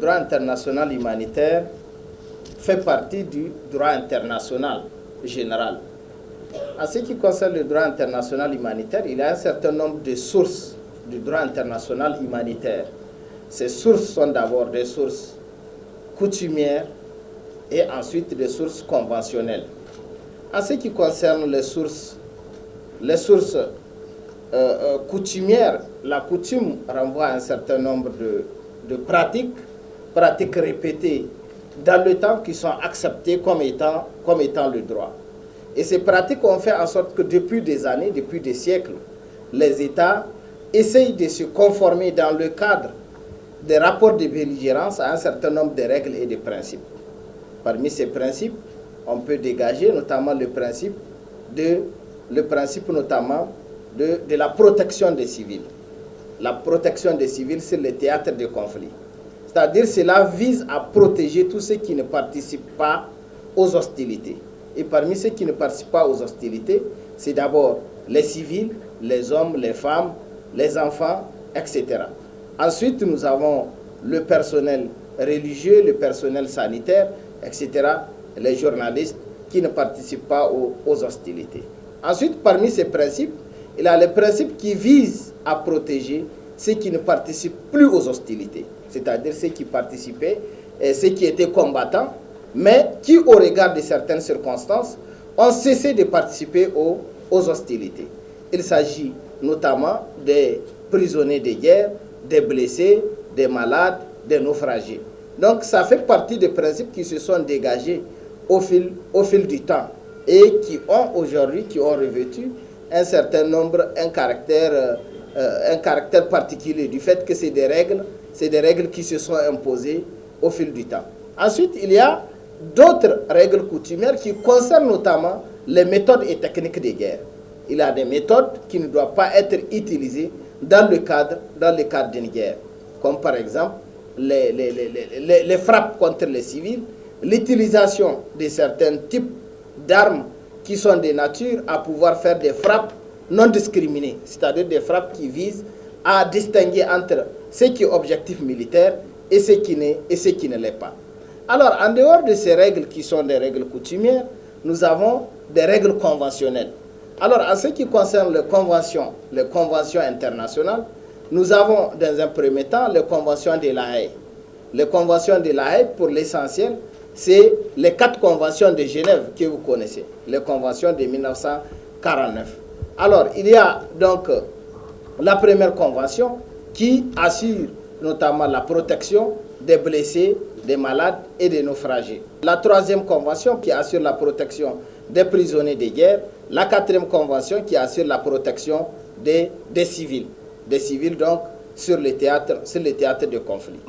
droit international humanitaire fait partie du droit international général. En ce qui concerne le droit international humanitaire, il y a un certain nombre de sources du droit international humanitaire. Ces sources sont d'abord des sources coutumières et ensuite des sources conventionnelles. En ce qui concerne les sources coutumières, la coutume renvoie à un certain nombre de pratiques répétées dans le temps qui sont acceptées comme étant le droit. Et ces pratiques ont fait en sorte que depuis des années, depuis des siècles, les États essayent de se conformer dans le cadre des rapports de belligérance à un certain nombre de règles et de principes. Parmi ces principes, on peut dégager notamment le principe de la protection des civils. La protection des civils sur les théâtres de conflit. C'est-à-dire cela vise à protéger tous ceux qui ne participent pas aux hostilités. Et parmi ceux qui ne participent pas aux hostilités, c'est d'abord les civils, les hommes, les femmes, les enfants, etc. Ensuite, nous avons le personnel religieux, le personnel sanitaire, etc., les journalistes qui ne participent pas aux hostilités. Ensuite, parmi ces principes, il y a les principes qui visent à protéger ceux qui ne participent plus aux hostilités, c'est-à-dire ceux qui participaient, et ceux qui étaient combattants, mais qui, au regard de certaines circonstances, ont cessé de participer aux hostilités. Il s'agit notamment des prisonniers de guerre, des blessés, des malades, des naufragés. Donc ça fait partie des principes qui se sont dégagés au fil du temps et qui ont aujourd'hui, qui ont revêtu un certain nombre, un caractère particulier du fait que c'est des règles qui se sont imposées au fil du temps. Ensuite, il y a d'autres règles coutumières qui concernent notamment les méthodes et techniques de guerre. Il y a des méthodes qui ne doivent pas être utilisées dans le cadre d'une guerre, comme par exemple les frappes contre les civils, l'utilisation de certains types d'armes qui sont de nature à pouvoir faire des frappes non discriminées, c'est-à-dire des frappes qui visent à distinguer entre ce qui est objectif militaire et ce qui ne l'est pas. Alors, en dehors de ces règles qui sont des règles coutumières, nous avons des règles conventionnelles. Alors, en ce qui concerne les conventions internationales, nous avons dans un premier temps les conventions de La Haye. Les conventions de La Haye, pour l'essentiel, c'est les 4 conventions de Genève que vous connaissez, les conventions de 1949. Alors, il y a donc la première convention qui assure notamment la protection des blessés, des malades et des naufragés. La 3e convention qui assure la protection des prisonniers de guerre. La 4e convention qui assure la protection des civils donc sur les théâtres de conflit.